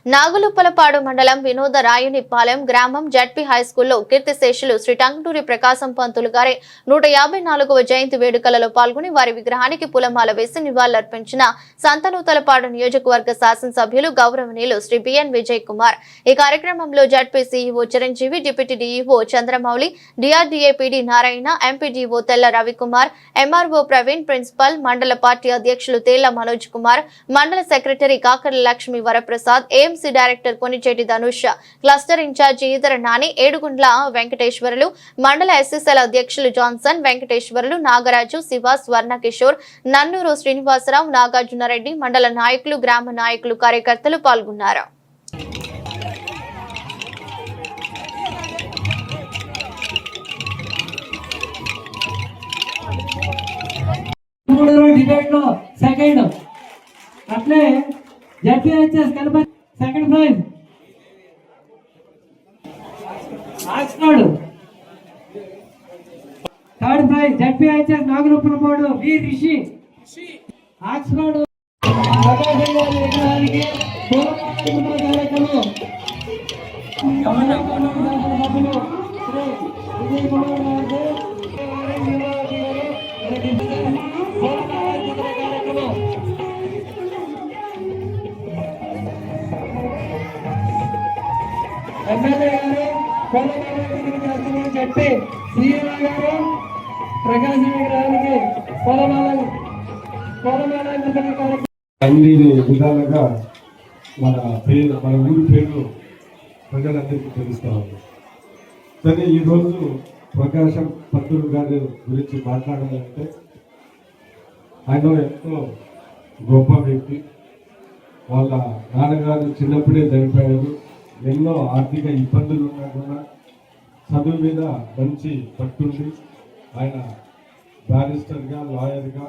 నాగులుప్పలపాడు మండలం వినోద రాయునిపాలెం గ్రామం జడ్పీ హైస్కూల్లో కీర్తిశేషులు శ్రీ టంగుటూరి ప్రకాశం పంతులు గారి 154వ జయంతి వేడుకలలో పాల్గొని వారి విగ్రహానికి పూలమాల వేసి నివాళులర్పించిన సంతనూతలపాడు నియోజకవర్గ శాసనసభ్యులు గౌరవనీయులు శ్రీ బిఎన్ విజయ్ కుమార్। ఈ కార్యక్రమంలో ZP CEO Chiranjeevi, deputy DEO Chandramouli, DRDA PD Narayana, MPDO Tella Ravikumar, MRO Praveen, principal, మండల పార్టీ అధ్యక్షులు తేళ్ల మనోజ్ కుమార్, మండల secretary Kakarla Lakshmi Varaprasad, AMC director Konicheti Dhanush, cluster incharge Edara Nani, Edugundla Venkateswarulu, మండల ఎస్ఎస్ఎల్ అధ్యక్షులు జాన్సన్, వెంకటేశ్వరులు, నాగరాజు, శివ, స్వర్ణ కిషోర్, నన్నూరు శ్రీనివాసరావు, నాగార్జునరెడ్డి, మండల నాయకులు, గ్రామ నాయకులు, కార్యకర్తలు పాల్గొన్నారు। అట్లే ZPHS Kalapa second prize, Oxford third prize, ZPHS Naguluppalapadu V Rishi Oxford విగ్రహానికి ఎమ్మెల్యే గారు చెప్పి సీఎం గారు ప్రకాశం విగ్రహానికి అన్ని విధాలుగా మన ఊరి పేర్లు ప్రజలందరికీ తెలుస్తా ఉంది। కానీ ఈరోజు ప్రకాశం పంతులు గారి గురించి మాట్లాడాలంటే ఆయన ఎంతో గొప్ప వ్యక్తి। వాళ్ళ నాన్నగారు చిన్నప్పుడే చనిపోయారు। ఎన్నో ఆర్థిక ఇబ్బందులు ఉన్నా కూడా చదువు మీద మంచి పట్టుండి ఆయన బ్యారిస్టర్గా, లాయర్గా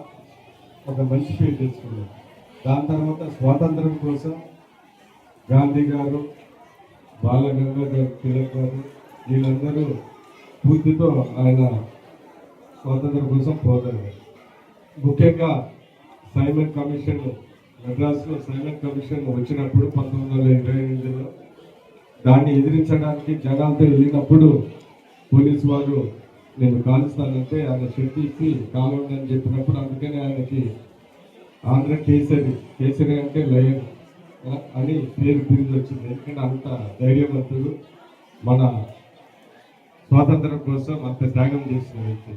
ఒక మంచి పేరు తెచ్చుకున్నారు। దాని తర్వాత స్వాతంత్రం కోసం గాంధీ గారు, బాలగంగాధర్ తిలక్ గారు వీళ్ళందరూ పూర్తితో ఆయన స్వాతంత్రం కోసం పోరాడారు। ముఖ్యంగా సైమన్ కమిషన్, మద్రాసులో సైమన్ కమిషన్ వచ్చినప్పుడు 1928లో దాన్ని ఎదిరించడానికి జనాలతో వెళ్ళినప్పుడు పోలీసు వారు నేను కాలుస్తానంటే ఆయన శక్తికి కాలండి అని చెప్పినప్పుడు అందుకని ఆయనకి ఆంధ్ర కేసరి అంటే లయన్ అని పేరు బిరుదు వచ్చింది। ఎందుకంటే అంత ధైర్యవంతుడు, మన స్వాతంత్రం కోసం అంత త్యాగం చేసిన వ్యక్తి।